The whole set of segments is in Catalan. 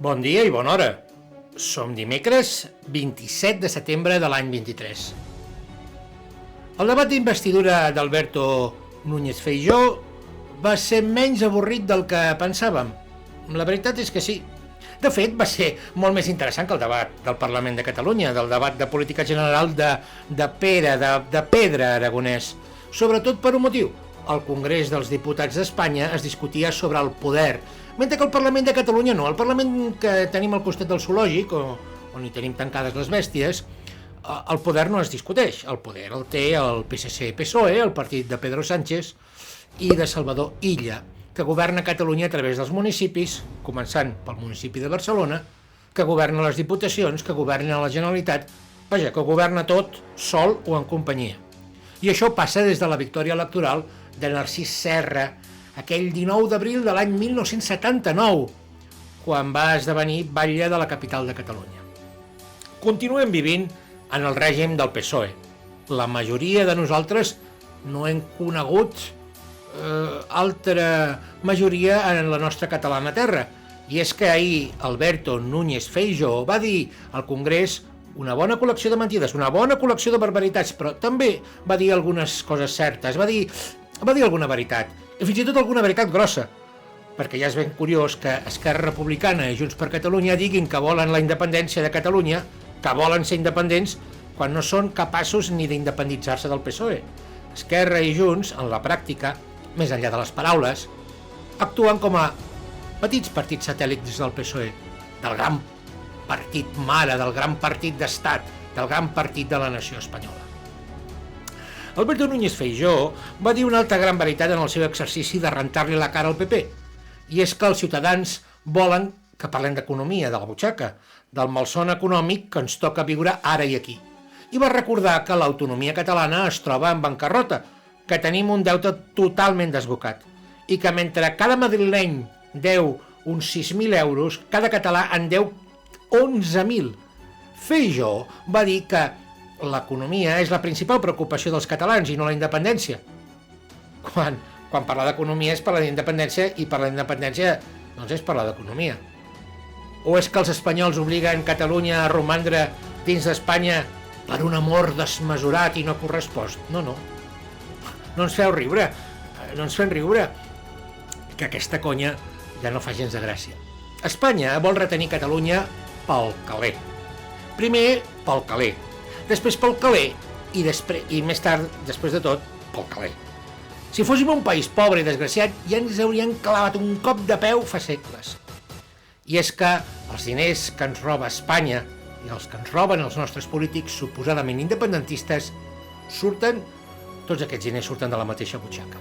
Bon dia i bona hora. Som dimecres 27 de setembre de l'any 23. El debat d'investidura d'Alberto Núñez Feijóo va ser menys avorrit del que pensàvem. La veritat és que sí. De fet, va ser molt més interessant que el debat del Parlament de Catalunya, del debat de política general de Pedra Aragonès. Sobretot per un motiu. Al Congrés dels Diputats d'Espanya es discutia sobre el poder, mentre que al Parlament de Catalunya no. Al Parlament que tenim al costat del zoològic, on hi tenim tancades les bèsties, el poder no es discuteix. El poder el té el PSC-PSOE, el partit de Pedro Sánchez i de Salvador Illa, que governa Catalunya a través dels municipis, començant pel municipi de Barcelona, que governa les diputacions, que governa la Generalitat, vaja, que governa tot sol o en companyia. I això passa des de la victòria electoral de Narcís Serra, aquell 19 d'abril de l'any 1979, quan va esdevenir batlle de la capital de Catalunya. Continuem vivint en el règim del PSOE. La majoria de nosaltres no hem conegut altra majoria en la nostra catalana terra. I és que ahir Alberto Núñez Feijóo va dir al Congrés una bona col·lecció de mentides, una bona col·lecció de barbaritats, però també va dir algunes coses certes, va dir alguna veritat, i fins i tot alguna veritat grossa, perquè ja és ben curiós que Esquerra Republicana i Junts per Catalunya diguin que volen la independència de Catalunya, que volen ser independents, quan no són capaços ni d'independitzar-se del PSOE. Esquerra i Junts, en la pràctica, més enllà de les paraules, actuen com a petits partits satèl·lits del PSOE, del gran partit mare, del gran partit d'estat, del gran partit de la nació espanyola. Alberto Núñez Feijóo va dir una altra gran veritat en el seu exercici de rentar-li la cara al PP, i és que els ciutadans volen que parlem d'economia, de la butxaca, del malson econòmic que ens toca viure ara i aquí. I va recordar que l'autonomia catalana es troba en bancarrota, que tenim un deute totalment desbocat, i que mentre cada madrileny deu uns 6.000 euros, cada català en deu 11.000. Feijóo va dir que l'economia és la principal preocupació dels catalans i no la independència. Quan parla d'economia és parlar d'independència, i parlar d'independència doncs és parlar d'economia. O és que els espanyols obliguen Catalunya a romandre dins d'Espanya per un amor desmesurat i no correspost? No. No ens feu riure, no ens fem riure, que aquesta conya ja no fa gens de gràcia. Espanya vol retenir Catalunya pel caler. Primer pel caler, després pel caler i més tard, després de tot, pel caler. Si fóssim un país pobre i desgraciat, ja ens haurien clavat un cop de peu fa segles. I és que els diners que ens roba Espanya i els que ens roben els nostres polítics suposadament independentistes tots aquests diners surten de la mateixa butxaca,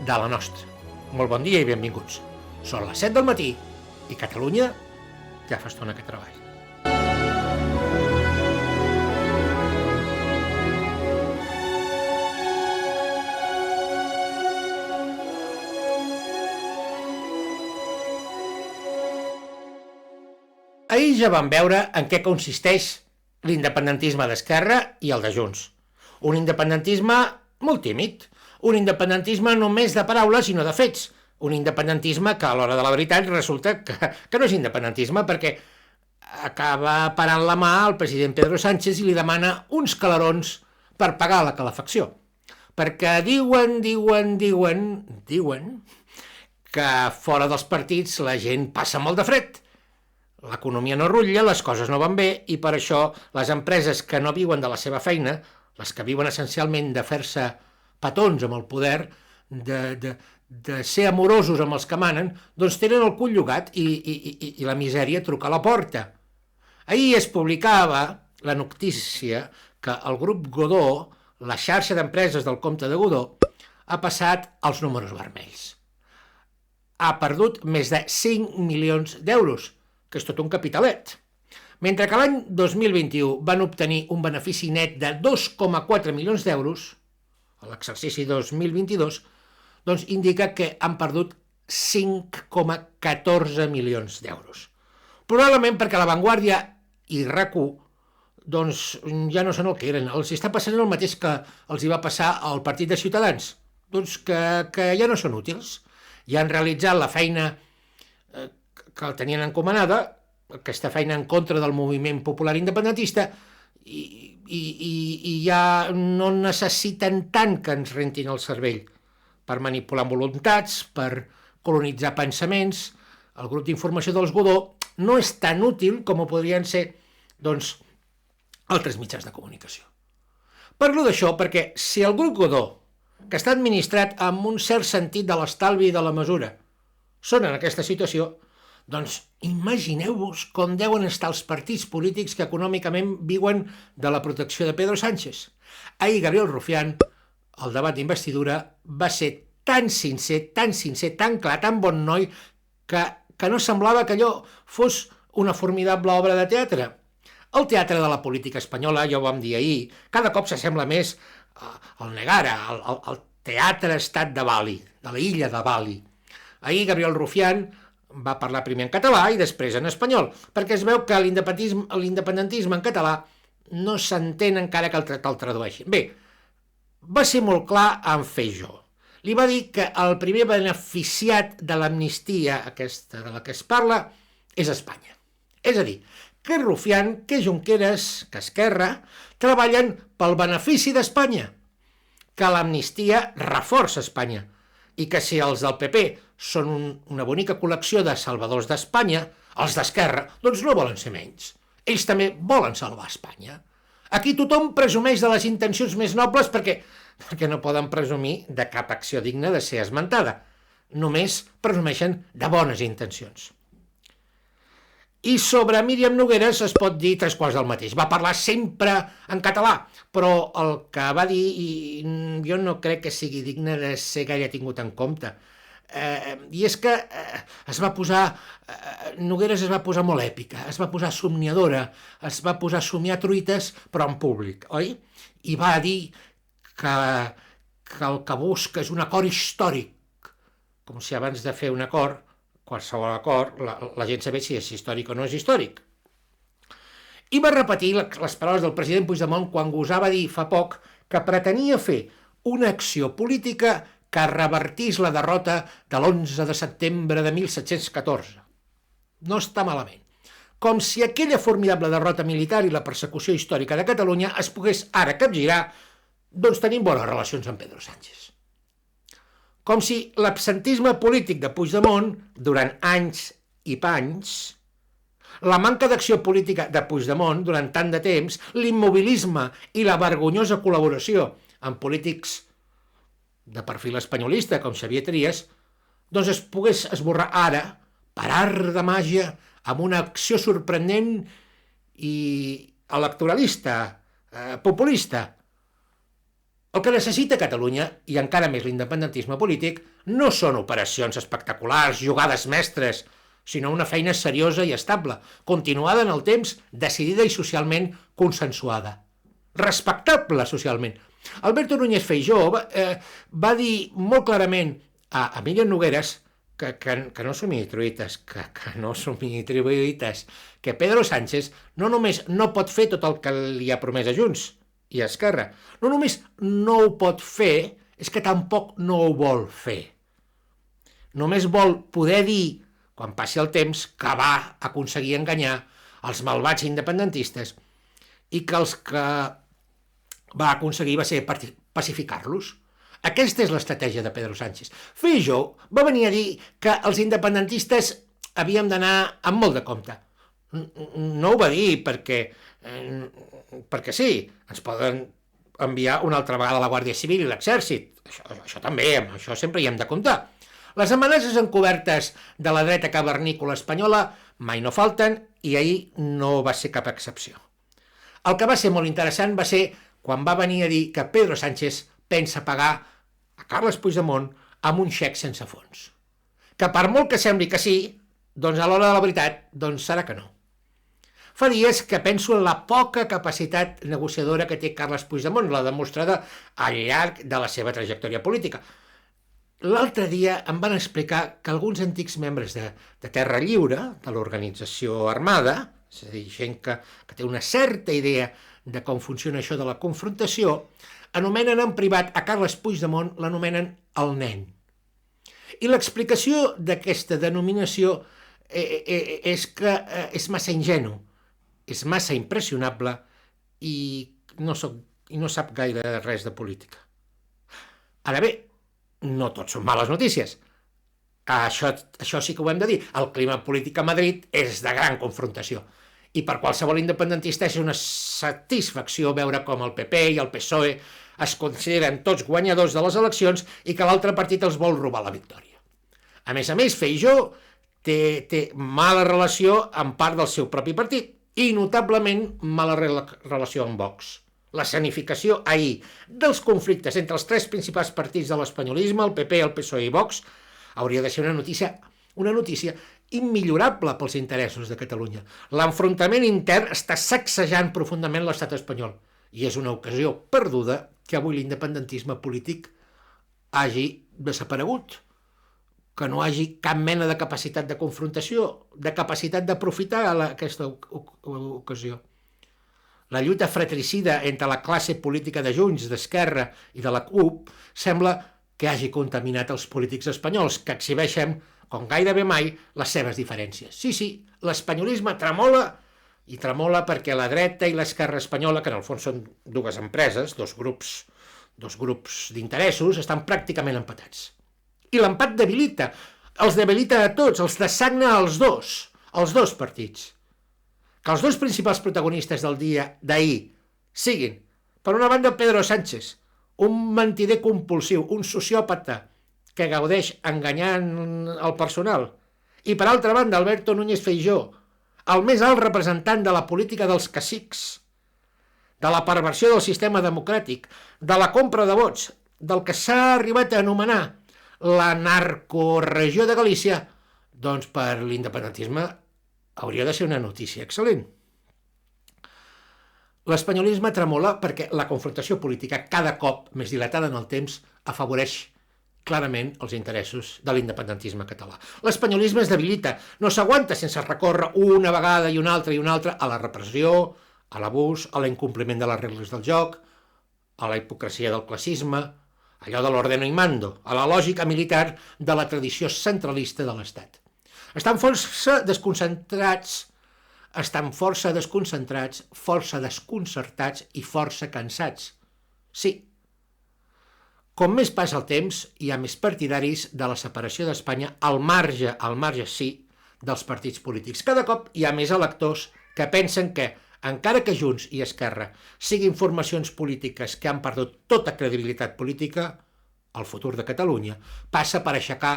de la nostra. Molt bon dia i benvinguts. Són les 7 del matí i Catalunya ja fa estona que treballa. Ahir ja vam veure en què consisteix l'independentisme d'Esquerra i el de Junts. Un independentisme molt tímid, un independentisme només de paraules i no de fets, un independentisme que a l'hora de la veritat resulta que no és independentisme, perquè acaba parant la mà al president Pedro Sánchez i li demana uns calarons per pagar la calefacció. Perquè diuen que fora dels partits la gent passa molt de fred. L'economia no rutlla, les coses no van bé, i per això les empreses que no viuen de la seva feina, les que viuen essencialment de fer-se petons amb el poder, de ser amorosos amb els que manen, doncs tenen el cul llogat i la misèria truca a la porta. Ahir es publicava la notícia que el grup Godó, la xarxa d'empreses del comte de Godó, ha passat als números vermells. Ha perdut més de 5 milions d'euros, que és tot un capitalet. Mentre que l'any 2021 van obtenir un benefici net de 2,4 milions d'euros, a l'exercici 2022, doncs indica que han perdut 5,14 milions d'euros. Probablement perquè La Vanguardia i RAC1 doncs ja no són el que eren. Els està passant el mateix que els hi va passar al Partit de Ciutadans, doncs que ja no són útils. Ja han realitzat la feina que el tenien encomanada aquesta feina en contra del moviment popular independentista i ja no necessiten tant que ens rentin el cervell per manipular voluntats, per colonitzar pensaments. El grup d'informació dels Godó no és tan útil com ho podrien ser, doncs, altres mitjans de comunicació. Parlo d'això perquè si el grup Godó, que està administrat amb un cert sentit de l'estalvi i de la mesura, són en aquesta situació, doncs imagineu-vos com deuen estar els partits polítics que econòmicament viuen de la protecció de Pedro Sánchez. Ahir Gabriel Rufián, el debat d'investidura, va ser tan sincer, tan clar, tan bon noi, que no semblava que allò fos una formidable obra de teatre. El teatre de la política espanyola, ja ho vam dir ahir, cada cop s'assembla més al Negara, al teatre estat de Bali, de la illa de Bali. Ahir Gabriel Rufián va parlar primer en català i després en espanyol, perquè es veu que l'independentisme en català no s'entén encara que el tradueixin. Bé, va ser molt clar en Feijóo. Li va dir que el primer beneficiat de l'amnistia aquesta de la que es parla és Espanya. És a dir, que Rufián, que Junqueras, que Esquerra, treballen pel benefici d'Espanya, que l'amnistia reforça Espanya, i que si els del PP són una bonica col·lecció de salvadors d'Espanya, els d'Esquerra, doncs no volen ser menys. Ells també volen salvar Espanya. Aquí tothom presumeix de les intencions més nobles perquè no poden presumir de cap acció digna de ser esmentada. Només presumeixen de bones intencions. I sobre Míriam Nogueras es pot dir tres quarts del mateix. Va parlar sempre en català, però el que va dir jo no crec que sigui digne de ser gaire tingut en compte. I és que Nogueras es va posar molt èpica, es va posar somniadora, es va posar a somiar truites, però en públic, oi? I va dir que el que busca és un acord històric, com si abans de fer un acord, qualsevol acord, la gent sabés si és històric o no és històric. I va repetir les paraules del president Puigdemont quan gosava dir fa poc que pretenia fer una acció política que revertís la derrota de l'11 de setembre de 1714. No està malament. Com si aquella formidable derrota militar i la persecució històrica de Catalunya es pogués ara capgirar, doncs tenim bones relacions amb Pedro Sánchez. Com si l'absentisme polític de Puigdemont, durant anys i panys, la manca d'acció política de Puigdemont durant tant de temps, l'immobilisme i la vergonyosa col·laboració amb polítics de perfil espanyolista com Xavier Trias, doncs es pogués esborrar ara, per art de màgia, amb una acció sorprenent i electoralista, populista. El que necessita Catalunya, i encara més l'independentisme polític, no són operacions espectaculars, jugades mestres, sinó una feina seriosa i estable, continuada en el temps, decidida i socialment consensuada. Respectable socialment. Alberto Núñez Feijóo va dir molt clarament a Míriam Nogueras que no somii truites, que Pedro Sánchez no només no pot fer tot el que li ha promès a Junts i a Esquerra, no només no ho pot fer, és que tampoc no ho vol fer. Només vol poder dir, quan passi el temps, que va aconseguir enganyar els malvats independentistes i que els que va aconseguir va ser pacificar-los. Aquesta és l'estratègia de Pedro Sánchez. Feijóo va venir a dir que els independentistes havíem d'anar amb molt de compte. No ho va dir perquè sí, ens poden enviar una altra vegada la Guàrdia Civil i l'Exèrcit. Això també, amb això sempre hi hem de comptar. Les amenaces encobertes de la dreta cavernícola espanyola mai no falten i ahir no va ser cap excepció. El que va ser molt interessant va ser quan va venir a dir que Pedro Sánchez pensa pagar a Carles Puigdemont amb un xec sense fons. Que per molt que sembli que sí, doncs a l'hora de la veritat, doncs serà que no. Fa dies que penso en la poca capacitat negociadora que té Carles Puigdemont, la demostrada al llarg de la seva trajectòria política. L'altre dia em van explicar que alguns antics membres de Terra Lliure, de l'organització armada, és a dir, gent que té una certa idea de com funciona això de la confrontació, anomenen en privat a Carles Puigdemont, l'anomenen el nen. I l'explicació d'aquesta denominació és que és massa ingenu, és massa impressionable i no sap gaire res de política. Ara bé, no tot són males notícies. Això sí que ho hem de dir. El clima polític a Madrid és de gran confrontació. I per qualsevol independentista és una satisfacció veure com el PP i el PSOE es consideren tots guanyadors de les eleccions i que l'altre partit els vol robar la victòria. A més, Feijóo té mala relació amb part del seu propi partit i notablement mala relació amb Vox. L'escenificació ahir dels conflictes entre els tres principals partits de l'espanyolisme, el PP, el PSOE i Vox, hauria de ser una notícia immillorable pels interessos de Catalunya. L'enfrontament intern està sacsejant profundament l'estat espanyol i és una ocasió perduda que avui l'independentisme polític hagi desaparegut, que no hagi cap mena de capacitat de confrontació, de capacitat d'aprofitar aquesta ocasió. La lluita fratricida entre la classe política de Junts, d'Esquerra i de la CUP sembla que hagi contaminat els polítics espanyols, que exhibeixen, com gairebé mai, les seves diferències. Sí, l'espanyolisme tremola, i tremola perquè la dreta i l'esquerra espanyola, que en el fons són dues empreses, dos grups d'interessos, estan pràcticament empatats. I l'empat els debilita a tots, els dessagna als dos partits. Que els dos principals protagonistes del dia d'ahir siguin, per una banda, Pedro Sánchez, un mentider compulsiu, un sociòpata que gaudeix enganyant el personal, i per altra banda, Alberto Núñez Feijóo, el més alt representant de la política dels cacics, de la perversió del sistema democràtic, de la compra de vots, del que s'ha arribat a anomenar la narcoregió de Galícia, doncs per l'independentisme hauria de ser una notícia excel·lent. L'espanyolisme tremola perquè la confrontació política cada cop més dilatada en el temps afavoreix clarament els interessos de l'independentisme català. L'espanyolisme es debilita, no s'aguanta sense recórrer una vegada i una altra a la repressió, a l'abús, a l'incompliment de les regles del joc, a la hipocresia del classisme, allò de l'ordeno i mando, a la lògica militar de la tradició centralista de l'Estat. Estan força desconcertats, força desconcertats i força cansats. Sí. Com més passa el temps, hi ha més partidaris de la separació d'Espanya al marge, sí, dels partits polítics. Cada cop hi ha més electors que pensen que, encara que Junts i Esquerra siguin formacions polítiques que han perdut tota credibilitat política, el futur de Catalunya passa per aixecar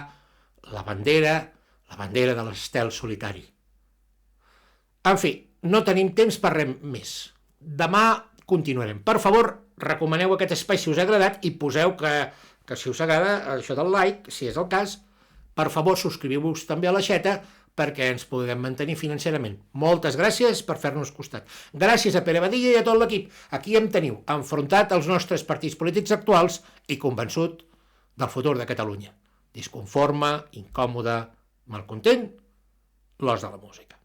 la bandera de l'estel solitari. En fi, no tenim temps per res més. Demà continuarem. Per favor, recomaneu aquest espai si us ha agradat i poseu que si us agrada això del like, si és el cas, per favor subscriviu-vos també a l'aixeta perquè ens puguem mantenir financerament. Moltes gràcies per fer-nos costat. Gràcies a Pere Badilla i a tot l'equip. Aquí em teniu, enfrontat als nostres partits polítics actuals i convençut del futur de Catalunya. Disconforme, incòmode, malcontent, l'os de la música.